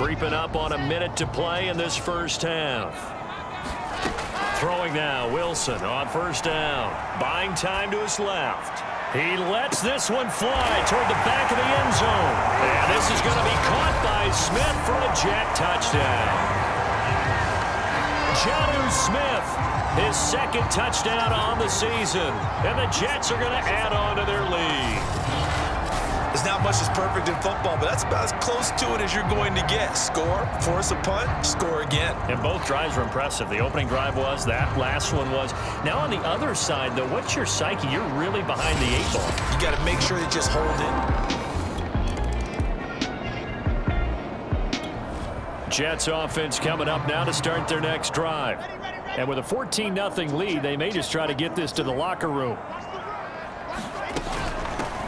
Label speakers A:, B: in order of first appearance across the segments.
A: Creeping up on a minute to play in this first half. Throwing now, Wilson on first down. Buying time to his left. He lets this one fly toward the back of the end zone. And this is going to be caught by Smith for a Jet touchdown. Jonnu Smith, his second touchdown on the season. And the Jets are going to add on to their lead.
B: There's not much that's perfect in football, but that's about as close to it as you're going to get. Score, force a punt, score again.
A: And both drives were impressive. The opening drive was, that last one was. Now on the other side, though, what's your psyche? You're really behind the 8 ball.
B: You got to make sure you just hold it.
A: Jets offense coming up now to start their next drive. And with a 14-0 lead, they may just try to get this to the locker room.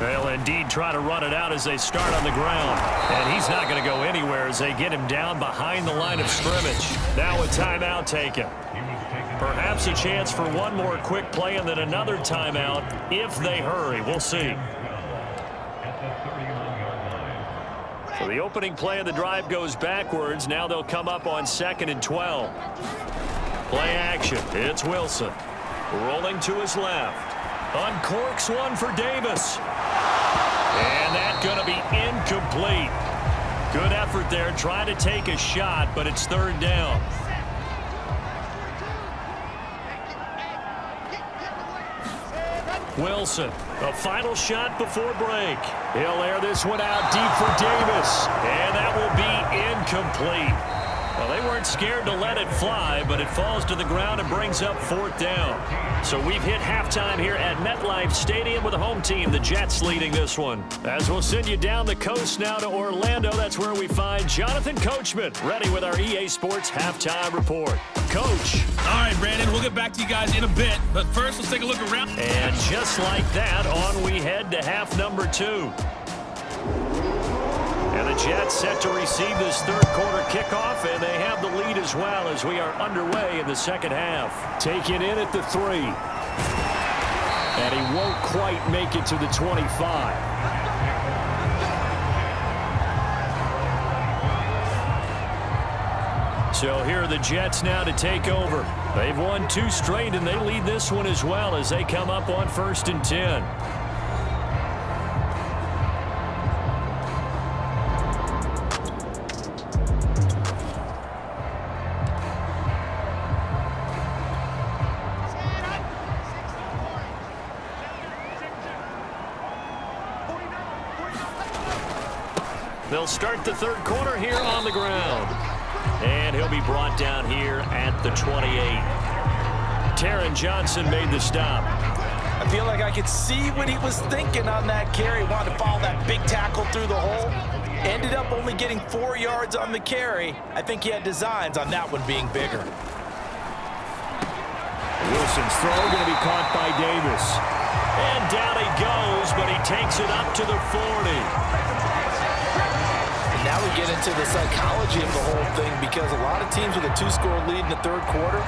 A: They'll indeed try to run it out as they start on the ground. And he's not going to go anywhere as they get him down behind the line of scrimmage. Now a timeout taken. Perhaps a chance for one more quick play and then another timeout if they hurry. We'll see. So the opening play of the drive goes backwards. Now they'll come up on 2nd and 12. Play action. It's Wilson. Rolling to his left. Uncorks one for Davis. And that's going to be incomplete. Good effort there, trying to take a shot, but it's 3rd down. Wilson, a final shot before break. He'll air this one out deep for Davis. And that will be incomplete. Well, they weren't scared to let it fly, but it falls to the ground and brings up 4th down. So we've hit halftime here at MetLife Stadium with the home team, the Jets, leading this one. As we'll send you down the coast now to Orlando, that's where we find Jonathan Coachman, ready with our EA Sports halftime report. Coach.
C: All right, Brandon, we'll get back to you guys in a bit, but first let's take a look around.
A: And just like that, on we head to half number 2. And the Jets set to receive this 3rd quarter kickoff, and they have the lead as well as we are underway in the 2nd half. Taken in at the 3. And he won't quite make it to the 25. So here are the Jets now to take over. They've won 2 straight, and they lead this one as well as they come up on 1st and 10. They'll start the 3rd quarter here on the ground. And he'll be brought down here at the 28. Taron Johnson made the stop.
B: I feel like I could see what he was thinking on that carry. Wanted to follow that big tackle through the hole. Ended up only getting 4 yards on the carry. I think he had designs on that one being bigger.
A: Wilson's throw going to be caught by Davis. And down he goes, but he takes it up to the 40.
B: Now we get into the psychology of the whole thing, because a lot of teams with a 2-score lead in the 3rd quarter,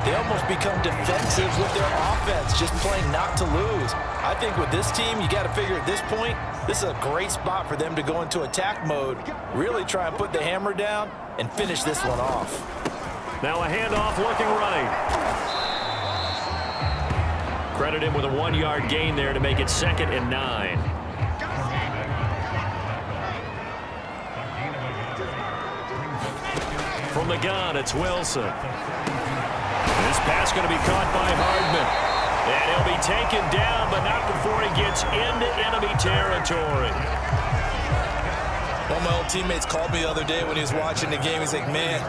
B: they almost become defensive with their offense, just playing not to lose. I think with this team, you got to figure at this point, this is a great spot for them to go into attack mode, really try and put the hammer down and finish this one off.
A: Now a handoff looking right. Credit him with a 1-yard gain there to make it 2nd and 9. From the gun, it's Wilson. This pass going to be caught by Hardman. And he'll be taken down, but not before he gets into enemy territory.
B: One of my old teammates called me the other day when he was watching the game. He's like, man,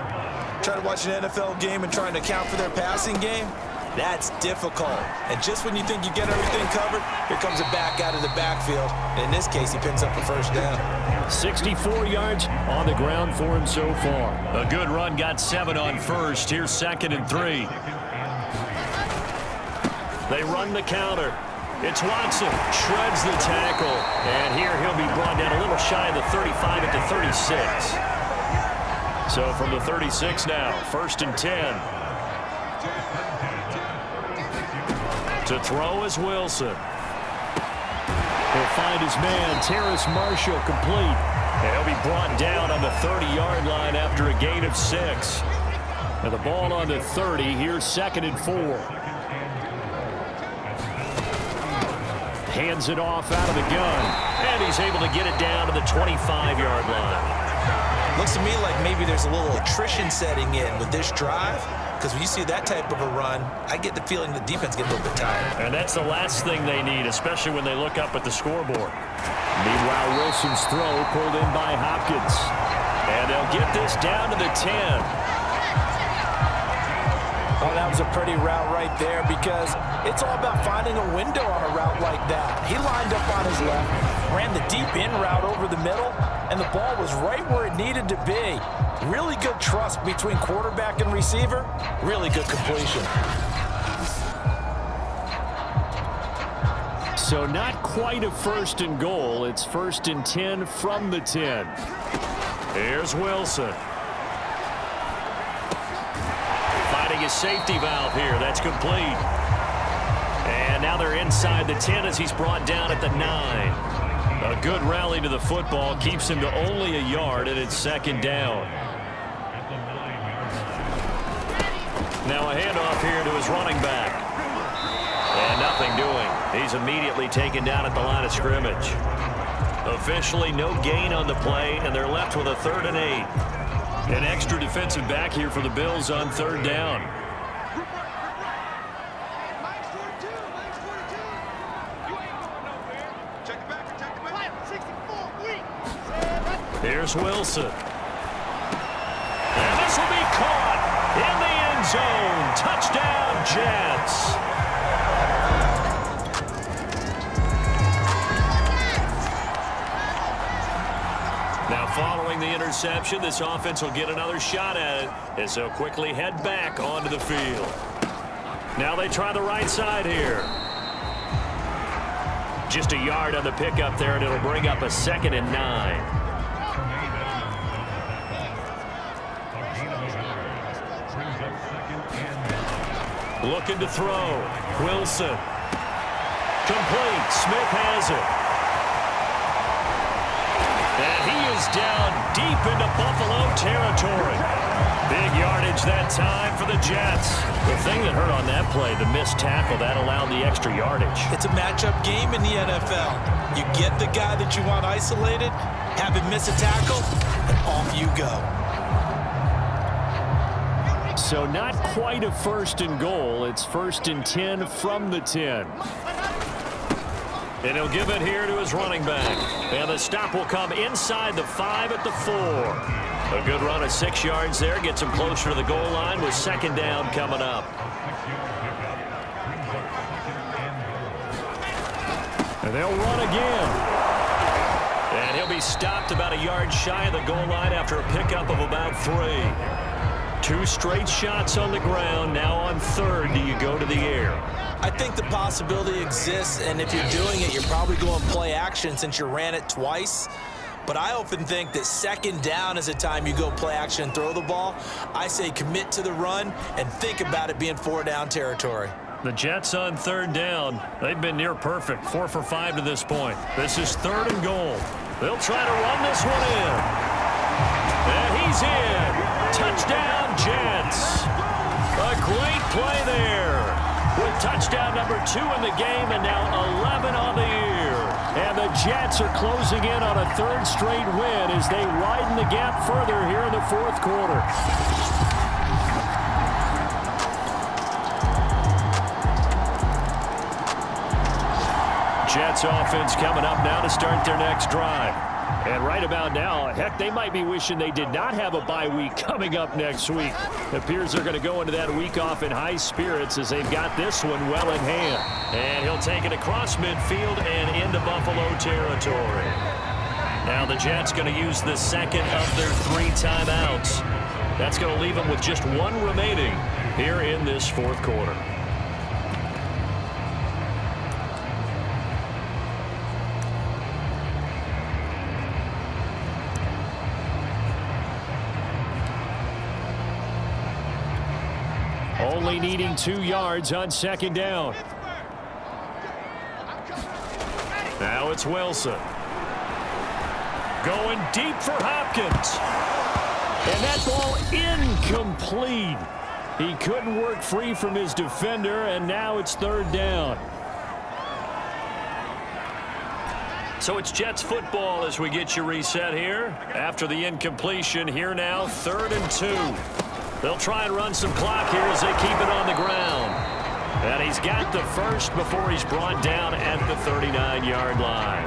B: trying to watch an NFL game and trying to account for their passing game, that's difficult. And just when you think you get everything covered, here comes a back out of the backfield. And in this case, he picks up a 1st down.
A: 64 yards on the ground for him so far. A good run, got 7 on first. Here's 2nd and 3. They run the counter. It's Watson, shreds the tackle. And here he'll be brought down a little shy of the 35 at the 36. So from the 36 now, 1st and 10. To throw is Wilson. He'll find his man, Terrace Marshall, complete. And he'll be brought down on the 30-yard line after a gain of 6. And the ball on the 30. Here's 2nd and 4. Hands it off out of the gun. And he's able to get it down to the 25-yard line.
B: Looks to me like maybe there's a little attrition setting in with this drive. Because when you see that type of a run, I get the feeling the defense gets a little bit tired.
A: And that's the last thing they need, especially when they look up at the scoreboard. Meanwhile, Wilson's throw pulled in by Hopkins. And they'll get this down to the 10.
B: Oh, that was a pretty route right there because it's all about finding a window on a route like that. He lined up on his left, ran the deep in route over the middle, and the ball was right where it needed to be. Really good trust between quarterback and receiver. Really good completion.
A: So not quite a 1st and goal. It's 1st and 10 from the 10. Here's Wilson. Finding his safety valve here. That's complete. And now they're inside the 10 as he's brought down at the 9. A good rally to the football keeps him to only a yard, and it's 2nd down. Now a handoff here to his running back. And nothing doing. He's immediately taken down at the line of scrimmage. Officially no gain on the play, and they're left with a 3rd and 8. An extra defensive back here for the Bills on 3rd down. Here's Wilson. And this will be caught in the end zone. Touchdown, Jets. Now following the interception, this offense will get another shot at it as they'll quickly head back onto the field. Now they try the right side here. Just a yard on the pickup there, and it'll bring up a 2nd and 9. Looking to throw. Wilson. Complete. Smith has it. And he is down deep into Buffalo territory. Big yardage that time for the Jets. The thing that hurt on that play, the missed tackle, that allowed the extra yardage.
B: It's a matchup game in the NFL. You get the guy that you want isolated, have him miss a tackle, and off you go.
A: So not quite a 1st and goal. It's 1st and 10 from the 10. And he'll give it here to his running back. And the stop will come inside the 5 at the 4. A good run of 6 yards there. Gets him closer to the goal line with 2nd down coming up. And they'll run again. And he'll be stopped about a yard shy of the goal line after a pickup of about 3. 2 straight shots on the ground. Now on 3rd, do you go to the air?
B: I think the possibility exists, and if you're doing it, you're probably going play action since you ran it twice. But I often think that 2nd down is a time you go play action and throw the ball. I say commit to the run and think about it being 4-down territory.
A: The Jets on 3rd down. They've been near perfect. 4 for 5 to this point. This is 3rd and goal. They'll try to run this one in. And he's in. Touchdown, Jets. A great play there. With touchdown number 2 in the game and now 11 on the year. And the Jets are closing in on a 3rd straight win as they widen the gap further here in the 4th quarter. Jets offense coming up now to start their next drive. And right about now, heck, they might be wishing they did not have a bye week coming up next week. It appears they're going to go into that week off in high spirits as they've got this one well in hand. And he'll take it across midfield and into Buffalo territory. Now the Jets going to use the 2nd of their 3 timeouts. That's going to leave them with just 1 remaining here in this 4th quarter. Only needing 2 yards on 2nd down. Now So it's Wilson. Going deep for Hopkins. And that ball incomplete. He couldn't work free from his defender, and now it's third down. So it's Jets football as we get you reset here. After the incompletion, here now, 3rd and 2. They'll try and run some clock here as they keep it on the ground. And he's got the first before he's brought down at the 39-yard line.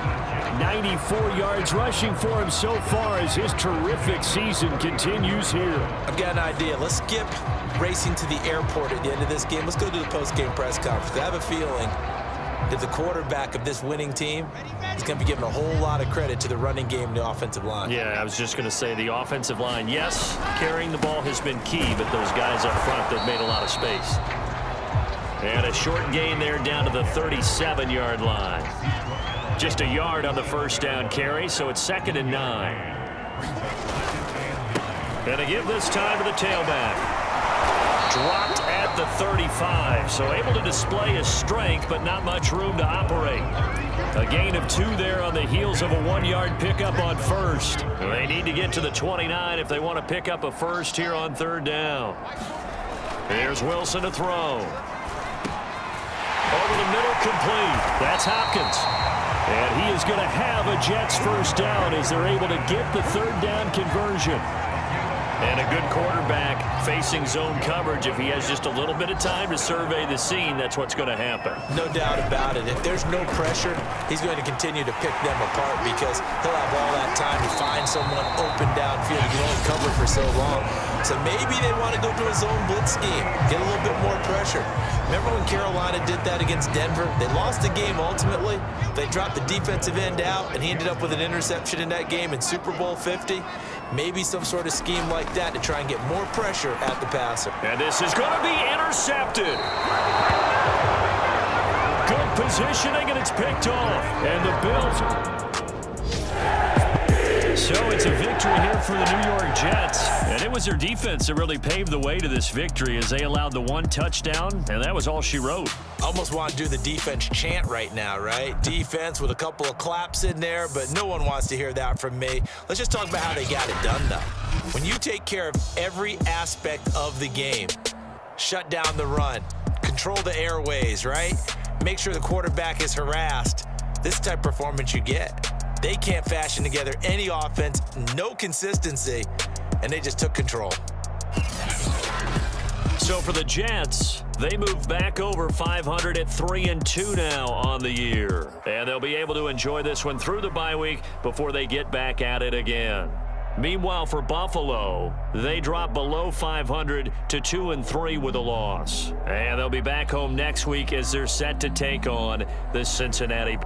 A: 94 yards rushing for him so far as his terrific season continues here.
B: I've got an idea. Let's skip racing to the airport at the end of this game. Let's go to the post-game press conference. I have a feeling that the quarterback of this winning team is going to be given a whole lot of credit to the running game and the offensive line.
A: Yeah, I was just going to say the offensive line, yes, carrying the ball has been key, but those guys up front, they've made a lot of space. And a short gain there down to the 37-yard line. Just a yard on the first down carry, so it's 2nd and 9. And to give this time to the tailback. Dropped at the 35, so able to display his strength, but not much room to operate. A gain of 2 there on the heels of a 1-yard pickup on first. They need to get to the 29 if they want to pick up a first here on 3rd down. Here's Wilson to throw. Over the middle, complete. That's Hopkins. And he is going to have a Jets first down as they're able to get the 3rd down conversion. And a good quarterback facing zone coverage. If he has just a little bit of time to survey the scene, that's what's going to happen.
B: No doubt about it. If there's no pressure, he's going to continue to pick them apart because he'll have all that time to find someone open downfield. He can only cover for so long. So maybe they want to go to a zone blitz scheme, get a little bit more pressure. Remember when Carolina did that against Denver? They lost the game ultimately. They dropped the defensive end out, and he ended up with an interception in that game in Super Bowl 50. Maybe some sort of scheme like that to try and get more pressure at the passer.
A: And this is going to be intercepted. Good positioning, and it's picked off. And the Bills. So it's a victory here for the New York Jets. And it was their defense that really paved the way to this victory as they allowed the 1 touchdown, and that was all she wrote.
B: Almost want to do the defense chant right now, right? Defense with a couple of claps in there, but no one wants to hear that from me. Let's just talk about how they got it done, though. When you take care of every aspect of the game, shut down the run, control the airways, right? Make sure the quarterback is harassed. This type of performance you get. They can't fashion together any offense, no consistency, and they just took control.
A: So for the Jets, they move back over 500 at 3-2 now on the year. And they'll be able to enjoy this one through the bye week before they get back at it again. Meanwhile, for Buffalo, they drop below 500 to 2-3 with a loss. And they'll be back home next week as they're set to take on the Cincinnati